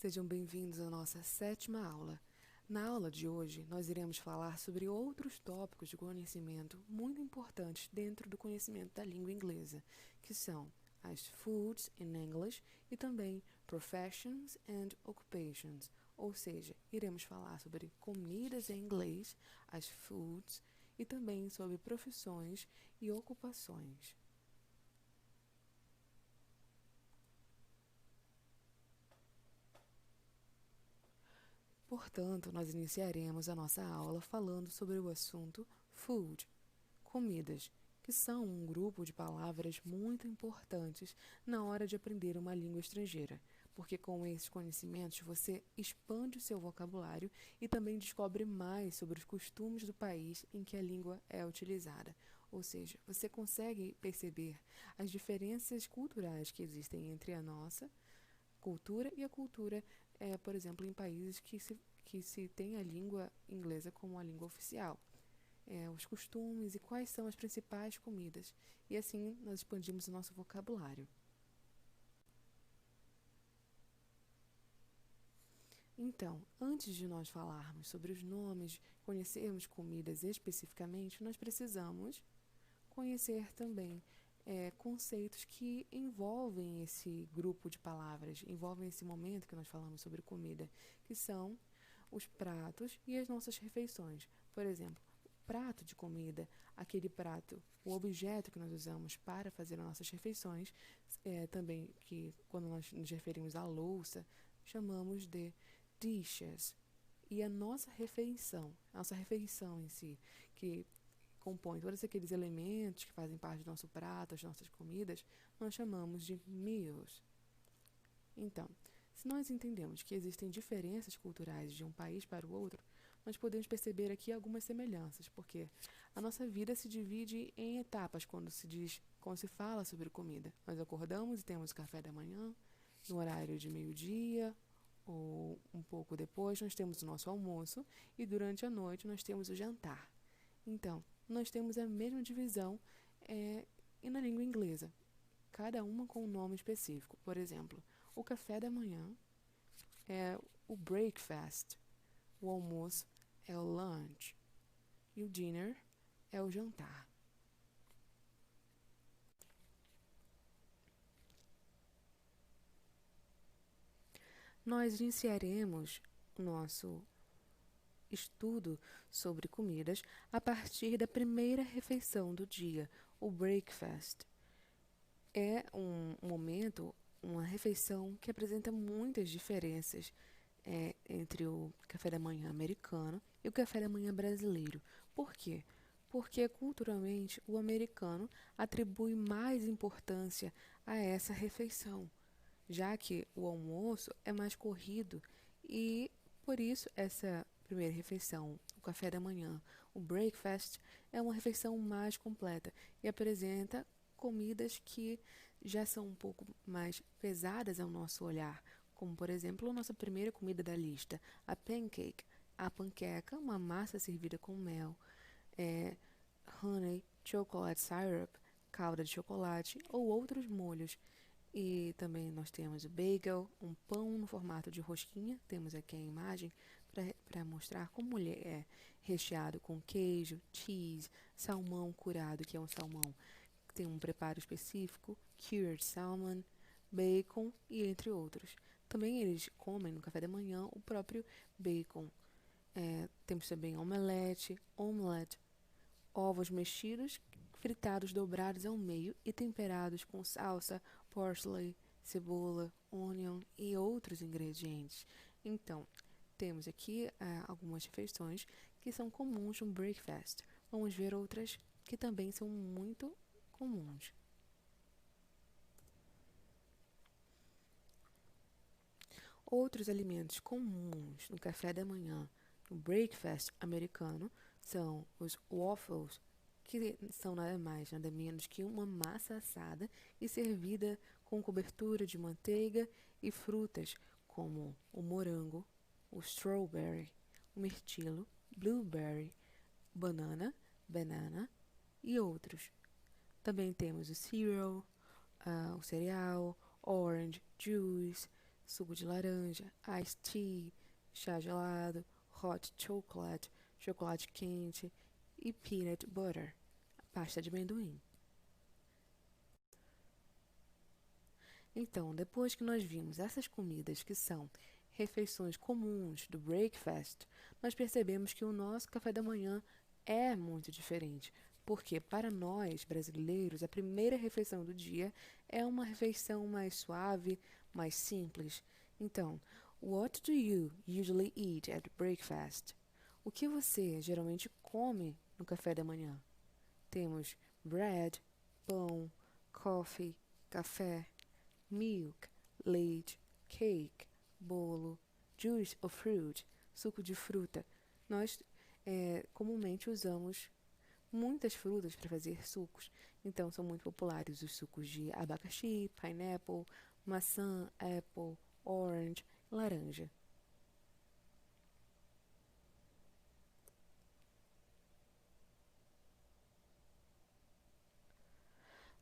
Sejam bem-vindos à nossa 7ª aula. Na aula de hoje, nós iremos falar sobre outros tópicos de conhecimento muito importantes dentro do conhecimento da língua inglesa, que são as foods in English e também professions and occupations, ou seja, iremos falar sobre comidas em inglês, as foods, e também sobre profissões e ocupações. Portanto, nós iniciaremos a nossa aula falando sobre o assunto food, comidas, que são um grupo de palavras muito importantes na hora de aprender uma língua estrangeira, porque com esses conhecimentos você expande o seu vocabulário e também descobre mais sobre os costumes do país em que a língua é utilizada. Ou seja, você consegue perceber as diferenças culturais que existem entre a nossa cultura e a cultura, por exemplo, em países que se tem a língua inglesa como a língua oficial. Os costumes e quais são as principais comidas. E assim nós expandimos o nosso vocabulário. Então, antes de nós falarmos sobre os nomes, conhecermos comidas especificamente, nós precisamos conhecer também conceitos que envolvem esse grupo de palavras, envolvem esse momento que nós falamos sobre comida, que são os pratos e as nossas refeições. Por exemplo, prato de comida, aquele prato, o objeto que nós usamos para fazer as nossas refeições, também que quando nós nos referimos à louça, chamamos de dishes. E a nossa refeição em si, que compõe todos aqueles elementos que fazem parte do nosso prato, as nossas comidas, nós chamamos de meals. Então, se nós entendemos que existem diferenças culturais de um país para o outro, nós podemos perceber aqui algumas semelhanças, porque a nossa vida se divide em etapas quando se fala sobre comida. Nós acordamos e temos o café da manhã, no horário de meio-dia, ou um pouco depois nós temos o nosso almoço, e durante a noite nós temos o jantar. Então, nós temos a mesma divisão e na língua inglesa, cada uma com um nome específico. Por exemplo, o café da manhã é o breakfast, o almoço é o lunch e o dinner é o jantar. Nós iniciaremos o nosso estudo sobre comidas a partir da primeira refeição do dia, o breakfast. É um momento, uma refeição que apresenta muitas diferenças entre o café da manhã americano e o café da manhã brasileiro. Por quê? Porque culturalmente o americano atribui mais importância a essa refeição, já que o almoço é mais corrido e por isso essa primeira refeição, o café da manhã, o breakfast, é uma refeição mais completa e apresenta comidas que já são um pouco mais pesadas ao nosso olhar, como por exemplo a nossa primeira comida da lista, a pancake, a panqueca, uma massa servida com mel, honey, chocolate syrup, calda de chocolate ou outros molhos. E também nós temos o bagel, um pão no formato de rosquinha. Temos aqui a imagem para mostrar como ele é recheado com queijo, cheese, salmão curado, que é um salmão que tem um preparo específico, cured salmon, bacon e entre outros. Também eles comem no café da manhã o próprio bacon. Temos também omelete, ovos mexidos, fritados dobrados ao meio e temperados com salsa, parsley, cebola, onion e outros ingredientes. Então, temos aqui algumas refeições que são comuns no breakfast. Vamos ver outras que também são muito comuns. Outros alimentos comuns no café da manhã, no breakfast americano, são os waffles, que são nada mais, nada menos que uma massa assada e servida com cobertura de manteiga e frutas como o morango, o strawberry, o mirtilo, blueberry, banana e outros. Também temos o cereal, o cereal, orange juice, suco de laranja, iced tea, chá gelado, hot chocolate, chocolate quente e peanut butter, pasta de amendoim. Então, depois que nós vimos essas comidas que são refeições comuns do breakfast, nós percebemos que o nosso café da manhã é muito diferente, porque para nós brasileiros, a primeira refeição do dia é uma refeição mais suave, mais simples. Então, what do you usually eat at breakfast? O que você geralmente come no café da manhã? Temos bread, pão, coffee, café, milk, leite, cake, bolo, juice of fruit, suco de fruta. Nós comumente usamos muitas frutas para fazer sucos. Então, são muito populares os sucos de abacaxi, pineapple, maçã, apple, orange, laranja.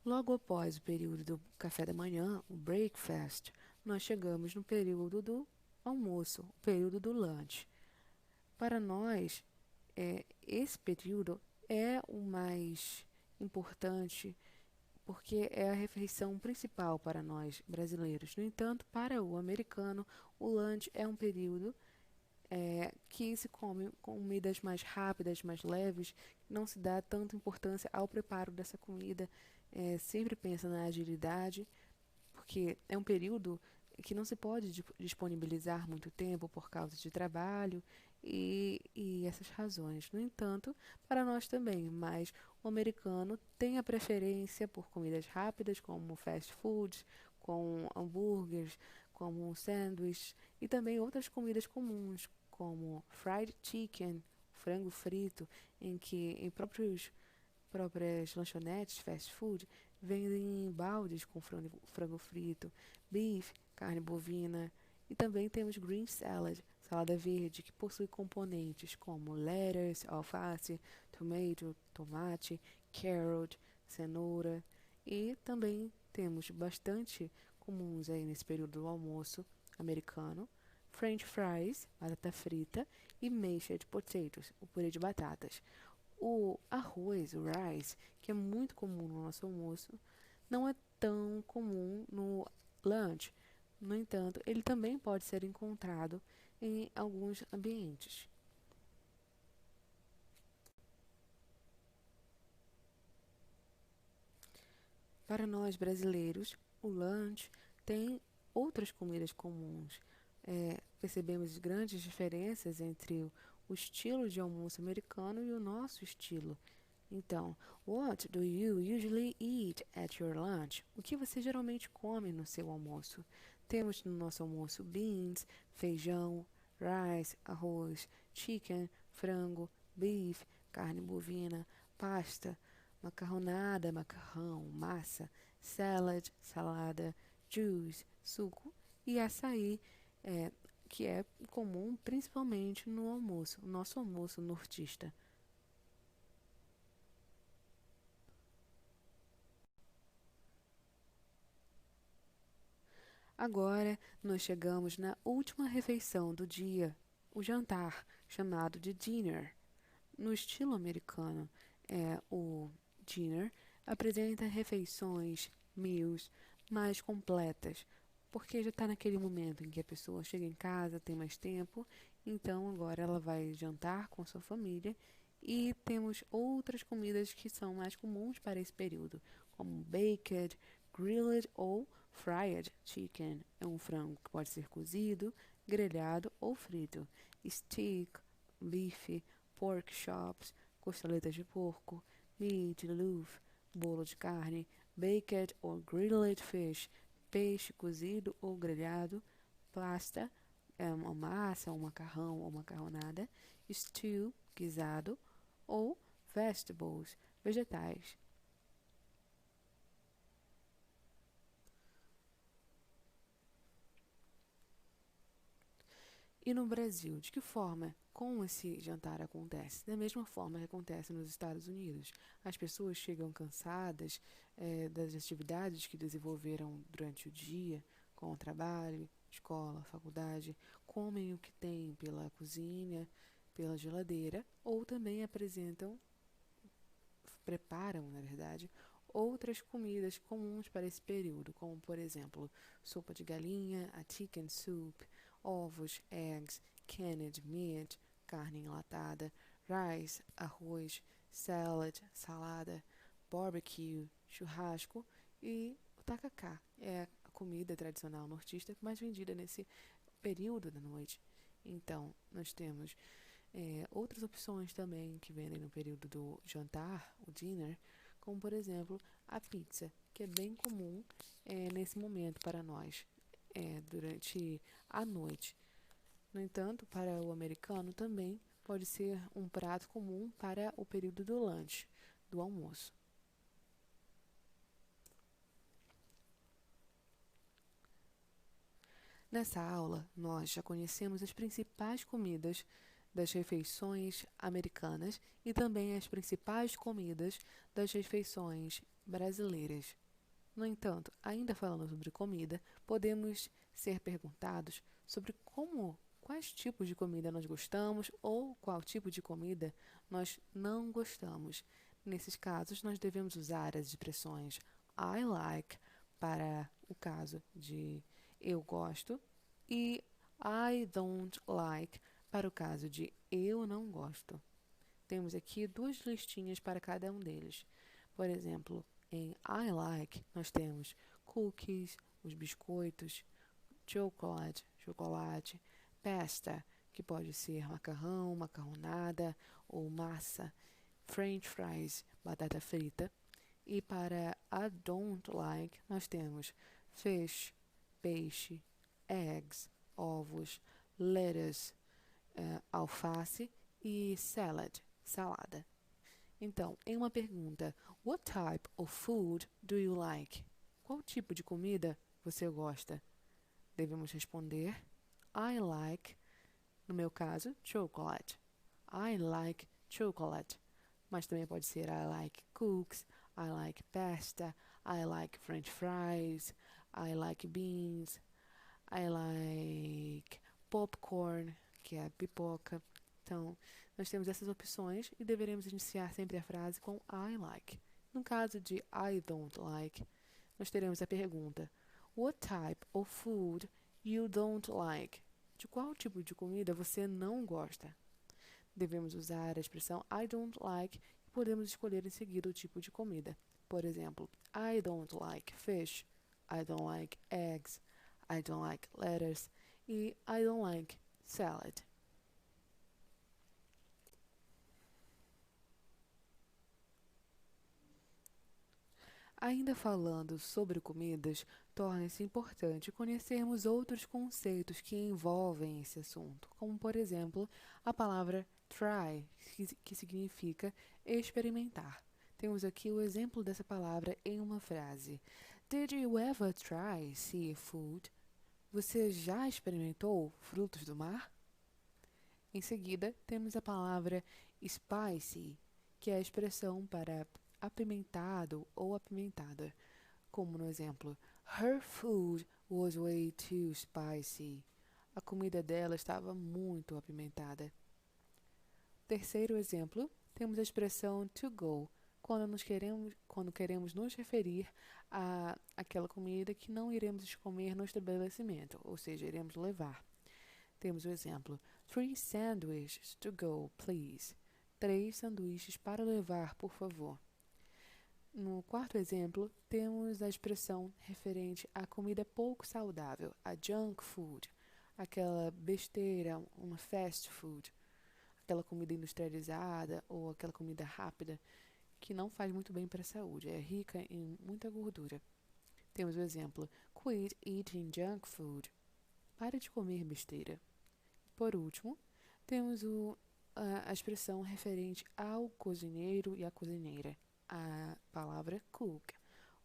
Logo após o período do café da manhã, o breakfast, nós chegamos no período do almoço, o período do lunch. Para nós, esse período é o mais importante porque é a refeição principal para nós brasileiros. No entanto, para o americano, o lunch é um período que se come comidas mais rápidas, mais leves, não se dá tanta importância ao preparo dessa comida, sempre pensa na agilidade, porque é um período que não se pode disponibilizar muito tempo por causa de trabalho e essas razões. No entanto, para nós também, mas o americano tem a preferência por comidas rápidas, como fast foods, com hambúrgueres, como sanduíches e também outras comidas comuns, como fried chicken, frango frito, em que em próprias lanchonetes, fast food, vendem baldes com frango frito, beef, carne bovina, e também temos green salad, salada verde, que possui componentes como lettuce, alface, tomato, tomate, carrot, cenoura, e também temos bastante comuns aí nesse período do almoço americano, French fries, batata frita, e mashed potatoes, o purê de batatas. O arroz, o rice, que é muito comum no nosso almoço, não é tão comum no lunch. No entanto, ele também pode ser encontrado em alguns ambientes. Para nós brasileiros, o lunch tem outras comidas comuns. Percebemos grandes diferenças entre o estilo de almoço americano e o nosso estilo. Então, what do you usually eat at your lunch? O que você geralmente come no seu almoço? Temos no nosso almoço beans, feijão, rice, arroz, chicken, frango, beef, carne bovina, pasta, macarronada, macarrão, massa, salad, salada, juice, suco e açaí, é, que é comum principalmente no almoço, o nosso almoço nortista. Agora nós chegamos na última refeição do dia, o jantar, chamado de dinner. No estilo americano, o dinner apresenta refeições, meals mais completas, porque já está naquele momento em que a pessoa chega em casa, tem mais tempo, então agora ela vai jantar com sua família e temos outras comidas que são mais comuns para esse período, como baked, grilled ou fried chicken. É um frango que pode ser cozido, grelhado ou frito. Steak, bife, pork chops, costeletas de porco, meat loaf, bolo de carne, baked or grilled fish, peixe cozido ou grelhado, pasta, uma massa, um macarrão ou macarronada, stew, guisado, ou vegetables, vegetais. E no Brasil, de que forma como esse jantar acontece? Da mesma forma que acontece nos Estados Unidos. As pessoas chegam cansadas das atividades que desenvolveram durante o dia, com o trabalho, escola, faculdade, comem o que tem pela cozinha, pela geladeira, ou também preparam, na verdade, outras comidas comuns para esse período, como, por exemplo, sopa de galinha, a chicken soup, ovos, eggs, canned meat, carne enlatada, rice, arroz, salad, salada, barbecue, churrasco e o tacacá. É a comida tradicional nortista mais vendida nesse período da noite. Então, nós temos outras opções também que vendem no período do jantar, o dinner, como por exemplo a pizza, que é bem comum nesse momento para nós, durante a noite. No entanto, para o americano também pode ser um prato comum para o período do lanche, do almoço. Nessa aula, nós já conhecemos as principais comidas das refeições americanas e também as principais comidas das refeições brasileiras. No entanto, ainda falando sobre comida, podemos ser perguntados sobre quais tipos de comida nós gostamos ou qual tipo de comida nós não gostamos. Nesses casos, nós devemos usar as expressões I like para o caso de eu gosto e I don't like para o caso de eu não gosto. Temos aqui duas listinhas para cada um deles. Por exemplo, em I like, nós temos cookies, os biscoitos, chocolate, pasta, que pode ser macarrão, macarronada ou massa, french fries, batata frita. E para I don't like, nós temos fish, peixe, eggs, ovos, lettuce, alface e salada. Então, em uma pergunta, what type of food do you like? Qual tipo de comida você gosta? Devemos responder, I like, no meu caso, chocolate. I like chocolate. Mas também pode ser I like cookies, I like pasta, I like french fries, I like beans, I like popcorn, que é pipoca. Então, nós temos essas opções e deveremos iniciar sempre a frase com I like. No caso de I don't like, nós teremos a pergunta What type of food you don't like? De qual tipo de comida você não gosta? Devemos usar a expressão I don't like e podemos escolher em seguida o tipo de comida. Por exemplo, I don't like fish, I don't like eggs, I don't like lettuce e I don't like salad. Ainda falando sobre comidas, torna-se importante conhecermos outros conceitos que envolvem esse assunto, como, por exemplo, a palavra try, que significa experimentar. Temos aqui o exemplo dessa palavra em uma frase. Did you ever try seafood? Você já experimentou frutos do mar? Em seguida, temos a palavra spicy, que é a expressão para apimentado ou apimentada, como no exemplo, Her food was way too spicy. A comida dela estava muito apimentada. Terceiro exemplo, temos a expressão to go, quando queremos nos referir a aquela comida que não iremos comer no estabelecimento, ou seja, iremos levar. Temos o exemplo, 3 sandwiches to go, please. 3 sanduíches para levar, por favor. No quarto exemplo, temos a expressão referente à comida pouco saudável, a junk food, aquela besteira, uma fast food, aquela comida industrializada ou aquela comida rápida que não faz muito bem para a saúde, é rica em muita gordura. Temos o exemplo, quit eating junk food, pare de comer besteira. Por último, temos a expressão referente ao cozinheiro e à cozinheira, a palavra cook,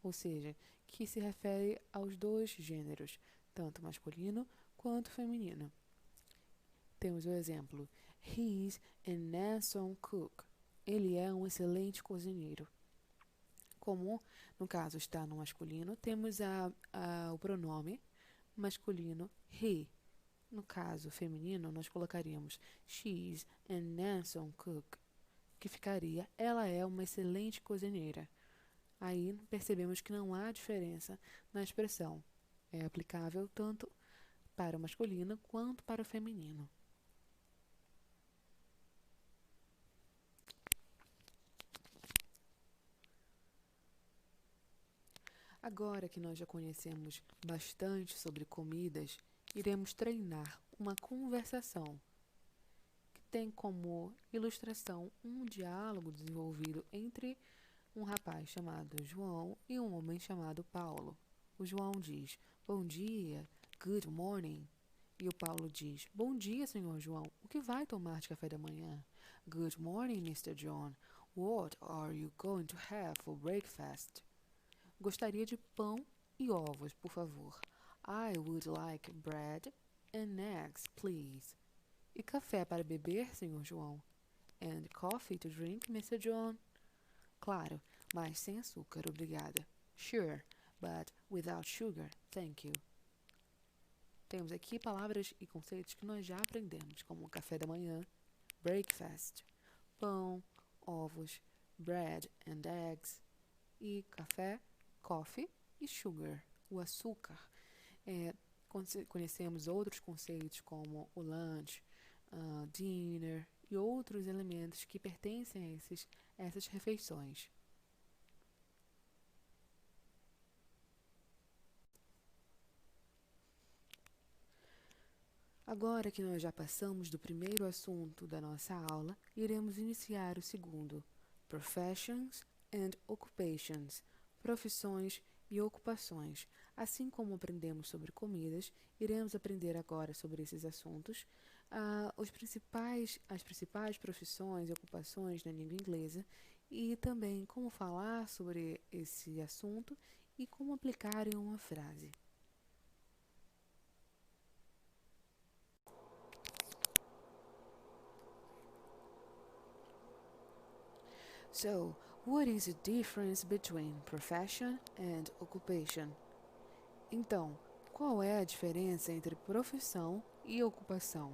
ou seja, que se refere aos dois gêneros, tanto masculino quanto feminino. Temos o exemplo, he's an awesome cook. Ele é um excelente cozinheiro. Como no caso está no masculino, temos o pronome masculino, he. No caso feminino, nós colocaríamos she's an awesome cook, que ficaria ela é uma excelente cozinheira. Aí percebemos que não há diferença na expressão. É aplicável tanto para o masculino quanto para o feminino. Agora que nós já conhecemos bastante sobre comidas, iremos treinar uma conversação que tem como ilustração um diálogo desenvolvido entre um rapaz chamado João e um homem chamado Paulo. O João diz: "Bom dia, good morning." E o Paulo diz: "Bom dia, senhor João. O que vai tomar de café da manhã?" "Good morning, Mr. John. What are you going to have for breakfast?" "Gostaria de pão e ovos, por favor." "I would like bread and eggs, please." "E café para beber, senhor João?" "And coffee to drink, Mr. John?" "Claro, mas sem açúcar, obrigada." "Sure, but without sugar, thank you." Temos aqui palavras e conceitos que nós já aprendemos, como café da manhã, breakfast, pão, ovos, bread and eggs, e café, coffee, e sugar, o açúcar. Conhecemos outros conceitos como o lunch, dinner e outros elementos que pertencem a essas refeições. Agora que nós já passamos do primeiro assunto da nossa aula, iremos iniciar o segundo, professions and occupations, profissões e ocupações. Assim como aprendemos sobre comidas, iremos aprender agora sobre esses assuntos, as principais profissões e ocupações na língua inglesa e também como falar sobre esse assunto e como aplicar em uma frase. So, what is the difference between profession and occupation? Então, qual é a diferença entre profissão e ocupação?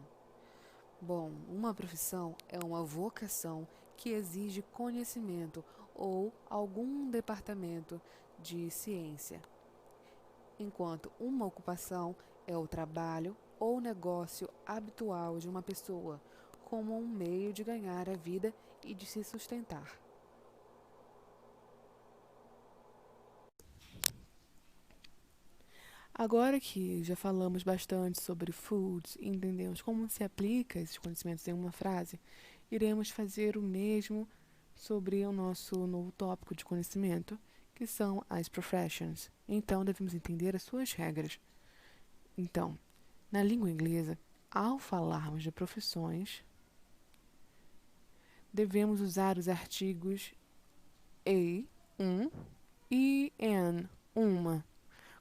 Bom, uma profissão é uma vocação que exige conhecimento ou algum departamento de ciência, enquanto uma ocupação é o trabalho ou negócio habitual de uma pessoa, como um meio de ganhar a vida e de se sustentar. Agora que já falamos bastante sobre foods e entendemos como se aplica esses conhecimentos em uma frase, iremos fazer o mesmo sobre o nosso novo tópico de conhecimento, que são as professions. Então, devemos entender as suas regras. Então, na língua inglesa, ao falarmos de profissões, devemos usar os artigos a, e an, uma.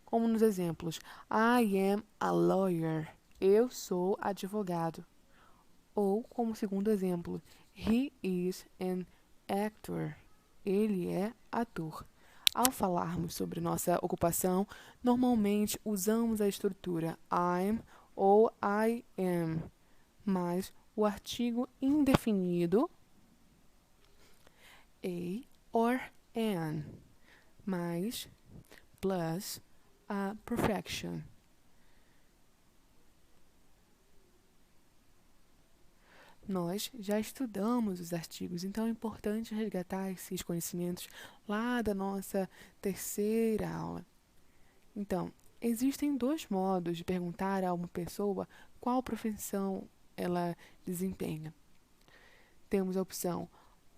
Como nos exemplos, I am a lawyer, eu sou advogado. Ou, como segundo exemplo, he is an actor, ele é ator. Ao falarmos sobre nossa ocupação, normalmente usamos a estrutura I'm ou I am, mais o artigo indefinido a or an, mais plus a perfection. Nós já estudamos os artigos, então é importante resgatar esses conhecimentos lá da nossa terceira aula. Então, existem dois modos de perguntar a uma pessoa qual profissão ela desempenha. Temos a opção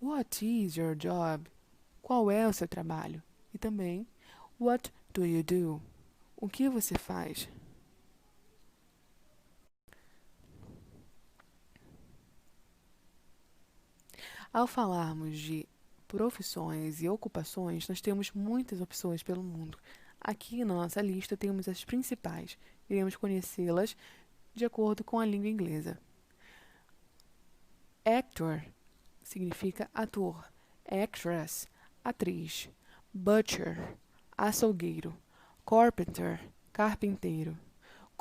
What is your job? Qual é o seu trabalho? E também What do you do? O que você faz? Ao falarmos de profissões e ocupações, nós temos muitas opções pelo mundo. Aqui na nossa lista temos as principais. Iremos conhecê-las de acordo com a língua inglesa. Actor significa ator. Actress, atriz. Butcher, açougueiro. Carpenter, carpinteiro.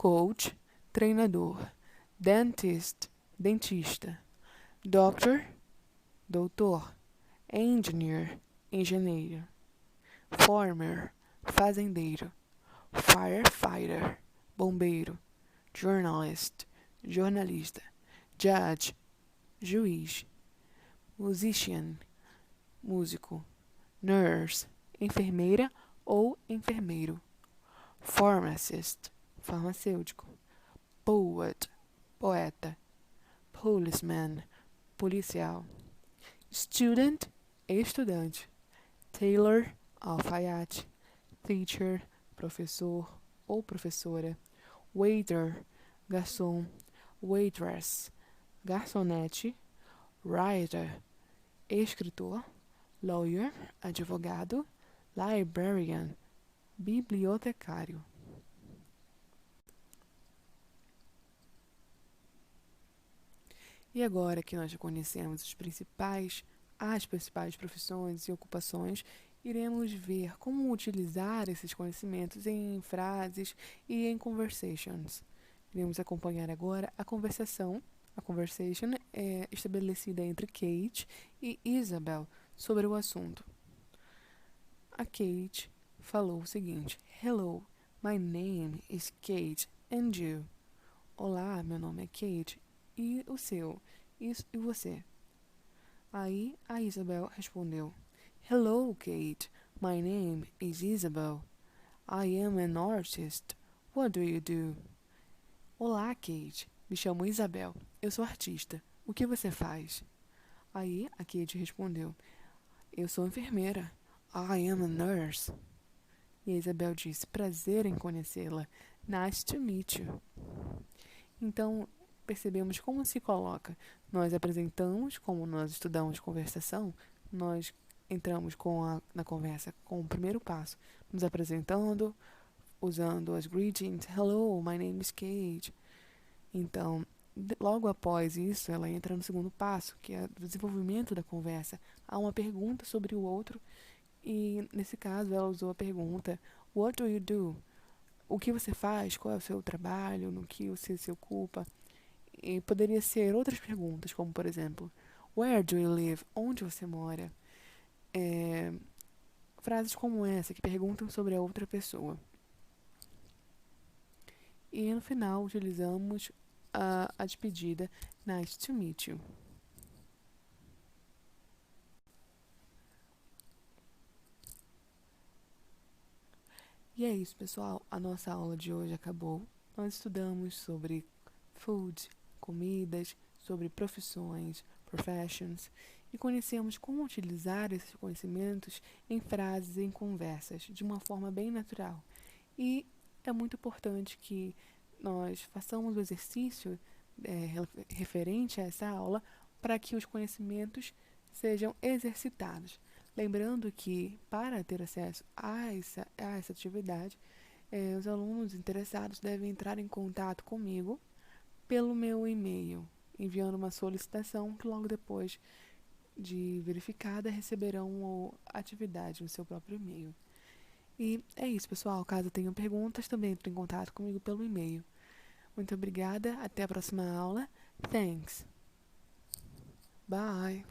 Coach, treinador. Dentist, dentista. Doctor, doutor. Engineer, engenheiro. Farmer, fazendeiro. Firefighter, bombeiro. Journalist, jornalista. Judge, juiz. Musician, músico. Nurse, enfermeira ou enfermeiro. Pharmacist, farmacêutico. Poet, poeta. Policeman, policial. Student, estudante. Tailor, alfaiate. Teacher, professor ou professora. Waiter, garçom. Waitress, garçonete. Writer, escritor. Lawyer, advogado. Librarian, bibliotecário. E agora que nós já conhecemos as principais profissões e ocupações, iremos ver como utilizar esses conhecimentos em frases e em conversations. Iremos acompanhar agora a conversação. A conversation é estabelecida entre Kate e Isabel sobre o assunto. A Kate falou o seguinte: Hello, my name is Kate, and you? Olá, meu nome é Kate, e o seu? E você? Aí a Isabel respondeu: Hello, Kate, my name is Isabel. I am an artist. What do you do? Olá, Kate, me chamo Isabel, eu sou artista. O que você faz? Aí a Kate respondeu: Eu sou enfermeira. I am a nurse. E a Isabel disse: Prazer em conhecê-la. Nice to meet you. Então, percebemos como se coloca. Nós apresentamos, como nós estudamos conversação, nós entramos na conversa com o primeiro passo, nos apresentando, usando as greetings. Hello, my name is Kate. Então, logo após isso, ela entra no segundo passo, que é o desenvolvimento da conversa. Há uma pergunta sobre o outro e, nesse caso, ela usou a pergunta What do you do? O que você faz? Qual é o seu trabalho? No que você se ocupa? E poderia ser outras perguntas, como, por exemplo, Where do you live? Onde você mora? Frases como essa, que perguntam sobre a outra pessoa. E, no final, utilizamos a despedida Nice to meet you. E é isso, pessoal. A nossa aula de hoje acabou. Nós estudamos sobre food, comidas, sobre profissões, professions, e conhecemos como utilizar esses conhecimentos em frases e em conversas de uma forma bem natural. E é muito importante que nós façamos o exercício referente a essa aula para que os conhecimentos sejam exercitados. Lembrando que, para ter acesso a essa atividade, os alunos interessados devem entrar em contato comigo pelo meu e-mail, enviando uma solicitação que logo depois de verificada receberão a atividade no seu próprio e-mail. E é isso, pessoal. Caso tenham perguntas, também entre em contato comigo pelo e-mail. Muito obrigada. Até a próxima aula. Thanks. Bye.